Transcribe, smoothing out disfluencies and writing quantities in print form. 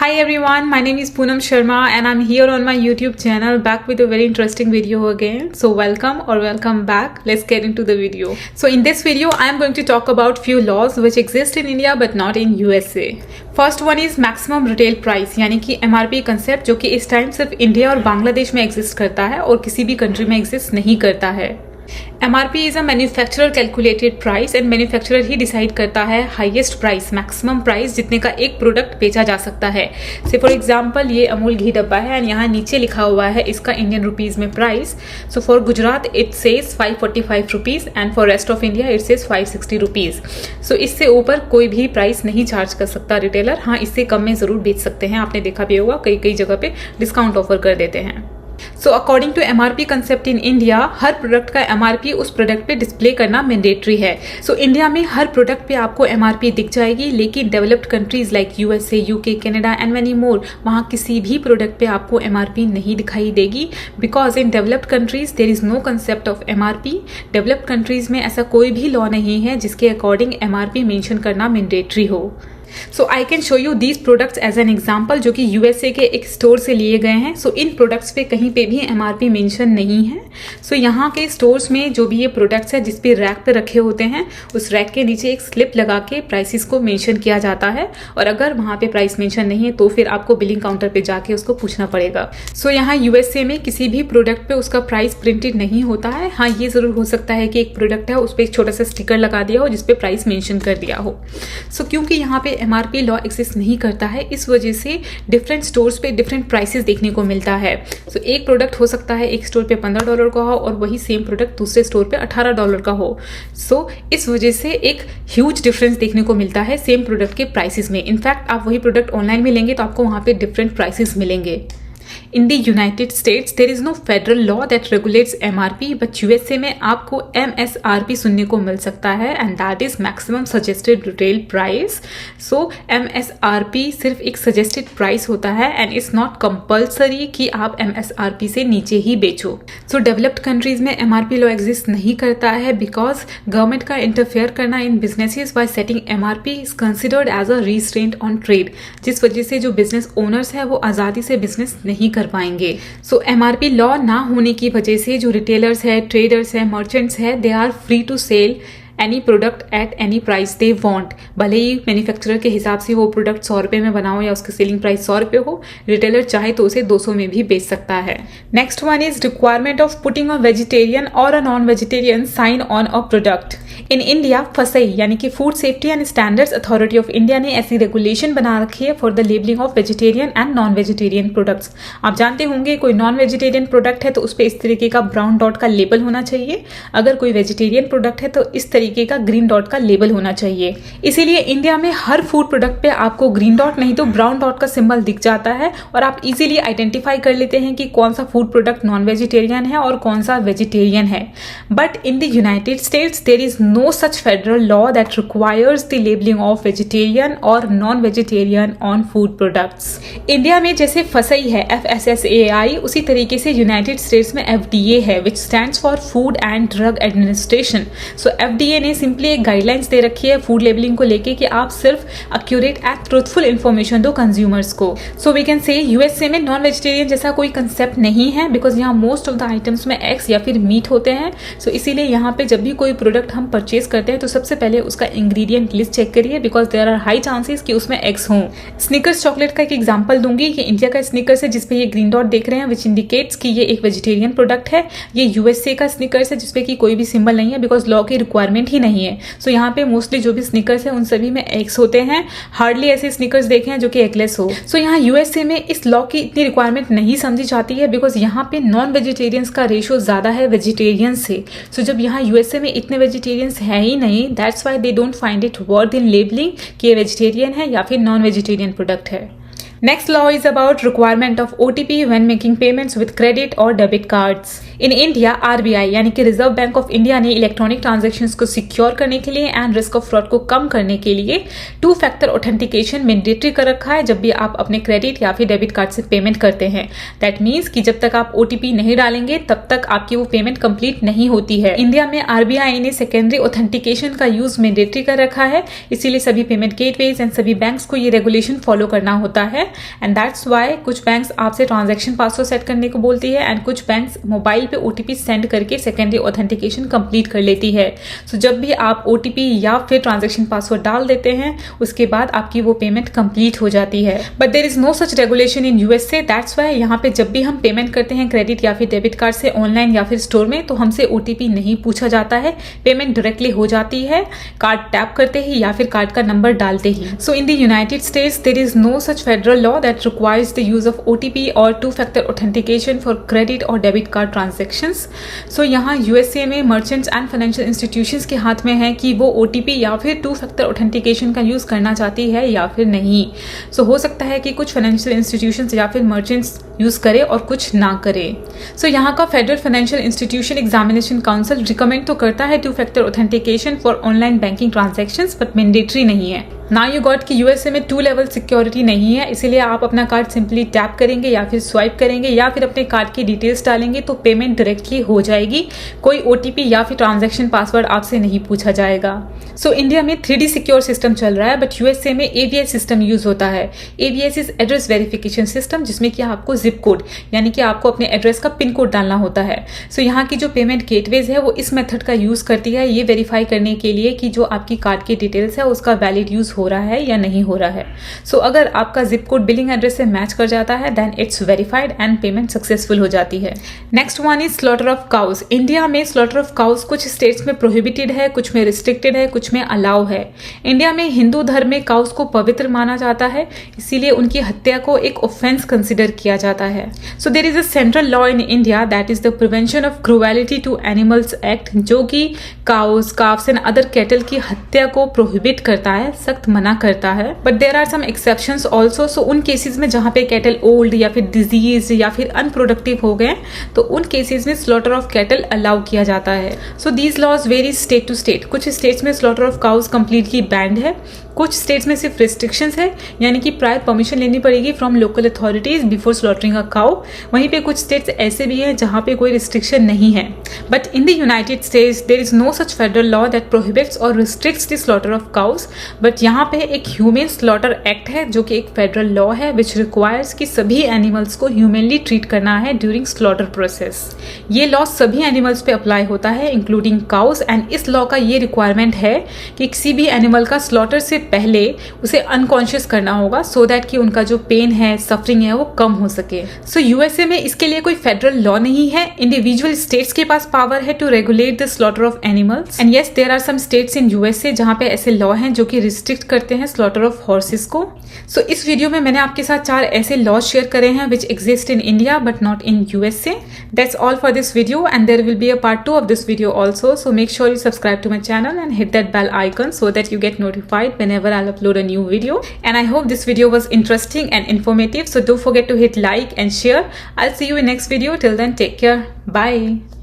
Hi everyone, my name is Poonam Sharma and I'm here on my YouTube channel back with a very interesting video again. So welcome back. Let's get into the video. So in this video, I'm going to talk about few laws which exist in India but not in USA. First one is maximum retail price यानी कि MRP concept जो कि इस time सिर्फ India और बांग्लादेश में exist करता है और किसी भी कंट्री में एग्जिस्ट नहीं करता है। MRP is a manufacturer calculated price and manufacturer he decide करता है हाईएस्ट प्राइस, मैक्सिमम प्राइस जितने का एक प्रोडक्ट बेचा जा सकता है। से फॉर एग्जांपल ये अमूल घी डब्बा है एंड यहाँ नीचे लिखा हुआ है इसका इंडियन रुपीज में price. So for Gujarat it says 545 rupees and for rest of India it says 560 rupees. So इससे ऊपर कोई भी प्राइस नहीं चार्ज कर सकता रिटेलर। हाँ, इससे कम में जरूर बेच सकते हैं। आपने देखा भी होगा कई जगह पे डिस्काउंट ऑफर कर देते हैं। So according to MRP concept in India, हर प्रोडक्ट का MRP उस प्रोडक्ट पे डिस्प्ले करना मैंडेटरी है। सो इंडिया में हर प्रोडक्ट पे आपको MRP दिख जाएगी, लेकिन developed countries like USA, UK, Canada and many more, वहाँ किसी भी प्रोडक्ट पे आपको MRP नहीं दिखाई देगी because in developed countries there is no concept of MRP। Developed countries में ऐसा कोई भी लॉ नहीं है जिसके अकॉर्डिंग MRP मेंशन करना मैंडेटरी हो। So I can show you these products as an example जो कि USA के एक स्टोर से लिए गए हैं। सो इन प्रोडक्ट्स पे कहीं पे भी MRP मेंशन नहीं है। सो यहाँ के स्टोर्स में जो भी ये प्रोडक्ट्स है जिस पे रैक पे रखे होते हैं, उस रैक के नीचे एक स्लिप लगा के प्राइसेस को मेंशन किया जाता है और अगर वहाँ पे प्राइस मेंशन नहीं है तो फिर आपको बिलिंग काउंटर पे जाके उसको पूछना पड़ेगा। सो यहाँ USA में किसी भी प्रोडक्ट पे उसका प्राइस प्रिंटेड नहीं होता है। हाँ, ये जरूर हो सकता है कि एक प्रोडक्ट है उस पर एक छोटा सा स्टिकर लगा दिया हो जिसपे प्राइस मेंशन कर दिया हो। सो क्योंकि यहाँ पे MRP लॉ एक्सिस्ट नहीं करता है, इस वजह से डिफरेंट स्टोर्स पे डिफरेंट प्राइसेस देखने को मिलता है। सो एक प्रोडक्ट हो सकता है एक स्टोर पे $15 का हो और वही सेम प्रोडक्ट दूसरे स्टोर पे $18 का हो। सो इस वजह से एक ह्यूज डिफरेंस देखने को मिलता है सेम प्रोडक्ट के प्राइसेस में। इनफैक्ट आप वही प्रोडक्ट ऑनलाइन में लेंगे तो आपको वहाँ पे डिफरेंट प्राइसेस मिलेंगे। In the United States, there is no federal law that regulates MRP, but USA में आपको MSRP सुनने को मिल सकता है and that is maximum suggested retail price. So MSRP सिर्फ एक suggested price होता है and it's not compulsory कि आप MSRP से नीचे ही बेचो। So developed countries में MRP law exist नहीं करता है because government का interfere करना in businesses by setting MRP is considered as a restraint on trade, जिस वजह से जो business owners है वो आज़ादी से business नहीं कर पाएंगे। सो MRP लॉ ना होने की वजह से जो रिटेलर्स है, ट्रेडर्स है, मर्चेंट्स है, they are free to sell any product at any price they want. भले ही मैन्युफैक्चरर के हिसाब से वो प्रोडक्ट 100 रुपये में बनाओ या उसका सेलिंग प्राइस 100 रुपये हो, रिटेलर चाहे तो उसे 200 में भी बेच सकता है। Next one is requirement of putting a vegetarian और a non vegetarian sign on a product. In India FSSAI यानी कि food safety and standards authority of India ने ऐसी रेगुलेशन बना रखी है for the labelling of vegetarian and non vegetarian products. आप जानते होंगे कोई नॉन वेजिटेरियन प्रोडक्ट है तो उस पर इस तरीके का ब्राउन डॉट का लेबल होना चाहिए, अगर कोई वेजिटेरियन प्रोडक्ट है तो इस तरीके का ग्रीन डॉट का लेबल होना चाहिए। इसीलिए इंडिया में हर फूड प्रोडक्ट पे आपको ग्रीन डॉट नहीं तो ब्राउन डॉट का सिंबल दिख जाता है और आप इजीली आइडेंटिफाई कर लेते हैं कि कौन सा फूड प्रोडक्ट नॉन वेजिटेरियन है और कौन सा वेजिटेरियन है। But in the United States there is no such federal law that requires the labelling of vegetarian और non vegetarian on food products. India में जैसे फसई है FSSAI, उसी तरीके से यूनाइटेड स्टेट्स में FDA है which stands for food and drug administration. So FDA ने सिंपली एक गाइडलाइंस दे रखी है फूड लेबलिंग को लेके कि आप सिर्फ एक्यूरेट एंड ट्रूथफुल इंफॉर्मेशन दो कंज्यूमर्स को। So we can say USA में नॉन वेजिटेरियन जैसा कोई कंसेप्ट नहीं है बिकॉज यहाँ मोस्ट ऑफ द आइटम्स में एग्स या फिर मीट होते हैं। सो इसीलिए यहाँ पे जब भी कोई प्रोडक्ट हम परचेज करते हैं तो सबसे पहले उसका इंग्रेडिएंट लिस्ट चेक करिए because there are high chances कि उसमें एग्स हों। स्निकर्स चॉकलेट का एक एग्जांपल दूंगी कि इंडिया का स्निकर्स है जिसपे ये ग्रीन डॉट देख रहे हैं विच इंडिकेट्स कि ये एक वेजिटेरियन प्रोडक्ट है। ये USA का स्निकर्स है जिसपे कि कोई भी सिंबल नहीं है बिकॉज लॉ की रिक्वायरमेंट ही नहीं है। सो यहाँ पे मोस्टली जो भी स्निकर्स है उन सभी में एग्स होते हैं। हार्डली ऐसे स्निकर्स देखे हैं जो कि एगलेस हो। सो यहाँ USA में इस लॉ की इतनी रिक्वायरमेंट नहीं समझी जाती है बिकॉज यहाँ पे नॉन वेजिटेरियंस का रेशियो ज्यादा है वेजिटेरियन से। सो जब यहाँ USA में इतने वेजिटेरियंस है ही नहीं, that's why they don't find it worth in labelling कि ये वेजिटेरियन है या फिर नॉन वेजिटेरियन प्रोडक्ट है। Next law is about requirement of OTP when making payments with credit or debit cards. In India, RBI यानी कि reserve bank of India ने electronic transactions को सिक्योर करने के लिए एंड रिस्क ऑफ फ्रॉड को कम करने के लिए 2 फैक्टर ऑथेंटिकेशन मैंडेटरी कर रखा है जब भी आप अपने क्रेडिट या फिर डेबिट कार्ड से पेमेंट करते हैं। दैट मीन्स कि जब तक आप OTP नहीं डालेंगे तब तक आपकी वो पेमेंट कंप्लीट नहीं होती है। इंडिया में RBI ने सेकेंडरी ऑथेंटिकेशन का यूज मैंडेटरी कर रखा है, इसीलिए सभी पेमेंट गेटवेज एंड सभी बैंक्स को ये रेगुलेशन फॉलो करना होता है। एंड दैट्स वाई कुछ बैंक्स आपसे ट्रांजैक्शन पासवर्ड सेट करने को बोलती है एंड कुछ बैंक्स मोबाइल पे OTP सेंड करके सेकेंडरी ऑथेंटिकेशन कंप्लीट कर लेती है। सो जब भी आप OTP या फिर ट्रांजैक्शन पासवर्ड डाल देते हैं उसके बाद आपकी वो पेमेंट कंप्लीट हो जाती है। But there is no such regulation in USA, that's why यहाँ पे जब भी हम पेमेंट करते हैं क्रेडिट या फिर डेबिट कार्ड से ऑनलाइन या फिर स्टोर में तो हमसे OTP नहीं पूछा जाता है, पेमेंट डायरेक्टली हो जाती है कार्ड टैप करते ही या फिर कार्ड का नंबर डालते ही। So in the United States there is no such federal law that requires the use of OTP और 2-factor ऑथेंटिकेशन फॉर क्रेडिट और डेबिट कार्ड ट्रांजेक्शंस। सो यहाँ USA में मर्चेंट्स एंड फाइनेंशियल इंस्टीट्यूशंस के हाथ में है कि वो OTP या फिर 2-factor ऑथेंटिकेशन का यूज करना चाहती है या फिर नहीं। सो हो सकता है कि कुछ फाइनेंशियल इंस्टीट्यूशंस या फिर मर्चेंट्स यूज करे और कुछ ना करे। सो यहाँ का federal financial institution examination council recommend तो करता है 2-factor authentication for online banking transactions but mandatory नहीं है। नाउ यू गॉट कि USA में 2 लेवल सिक्योरिटी नहीं है, इसीलिए आप अपना कार्ड सिंपली टैप करेंगे या फिर स्वाइप करेंगे या फिर अपने कार्ड की डिटेल्स डालेंगे तो पेमेंट डायरेक्टली हो जाएगी, कोई OTP या फिर ट्रांजैक्शन पासवर्ड आपसे नहीं पूछा जाएगा। सो इंडिया में 3D सिक्योर सिस्टम चल रहा है बट USA में AVS सिस्टम यूज होता है। AVS is address verification system जिसमें कि आपको जिप कोड यानी कि आपको अपने एड्रेस का पिन कोड डालना होता है। सो यहाँ की जो पेमेंट गेटवेज है वो इस मेथड का यूज करती है ये वेरीफाई करने के लिए कि जो आपकी कार्ड की डिटेल्स है उसका वैलिड यूज हो रहा है या नहीं हो रहा है। सो अगर आपका जिप कोड बिलिंग एड्रेस से मैच कर जाता है then it's verified and payment successful हो जाती है। Next one is slaughter of cows. India में स्लॉटर ऑफ काउस कुछ स्टेट्स में प्रोहिबिटेड है, कुछ में रिस्ट्रिक्टेड है, कुछ में अलाउ है। इंडिया में हिंदू धर्म में काउस को पवित्र माना जाता है, इसीलिए उनकी हत्या को एक ऑफेंस कंसिडर किया जाता है। So there is a central law in India that is the prevention of cruelty to animals act जो कि cows, calves and other cattle की हत्या को प्रोहिबिट करता है, सख्त मना करता है। But there are some exceptions also. So उन केसेस में जहां पे कैटल ओल्ड या फिर डिजीज या फिर अनप्रोडक्टिव हो गए तो उन केसेस में स्लॉटर ऑफ कैटल अलाउ किया जाता है। So these laws vary state to state. कुछ स्टेट्स में slaughter of cows completely banned है, कुछ स्टेट्स में सिर्फ रिस्ट्रिक्शंस है यानी कि प्रायर परमिशन लेनी पड़ेगी from local authorities before slaughtering a cow. वहीं पे कुछ स्टेट्स ऐसे भी हैं जहां पे कोई रिस्ट्रिक्शन नहीं है। But in the United States there is no such federal law that prohibits और restricts the slaughter of cows. But यहाँ पे एक ह्यूमन स्लॉटर एक्ट है जो कि एक फेडरल लॉ है विच रिक्वायर्स कि सभी एनिमल्स को ह्यूमनली ट्रीट करना है ड्यूरिंग स्लॉटर प्रोसेस। ये लॉ सभी एनिमल्स पे अप्लाई होता है इंक्लूडिंग काउस एंड इस लॉ का ये रिक्वायरमेंट है कि किसी भी एनिमल का स्लॉटर से पहले उसे अनकॉन्शियस करना होगा सो दैट कि उनका जो पेन है, सफरिंग है वो कम हो सके। सो USA में इसके लिए कोई फेडरल लॉ नहीं है, इंडिविजुअल स्टेट्स के पास पावर है to regulate the slaughter of animals and yes there are some states in USA जहां पे ऐसे लॉ हैं जो कि रिस्ट्रिक्ट करते हैं स्लॉटर ऑफ हॉर्सेस को। सो इस वीडियो में मैंने आपके साथ 4 ऐसे लॉ शेयर करे हैं which exist in India but not in USA। That's all for this video and there will be a part 2 of this video also. So make sure you subscribe to my channel and hit that bell icon so that you get notified whenever I'll upload a new video. And I hope this video was interesting and informative. So don't forget to hit like and share. I'll see you in next video. Till then, take care. Bye.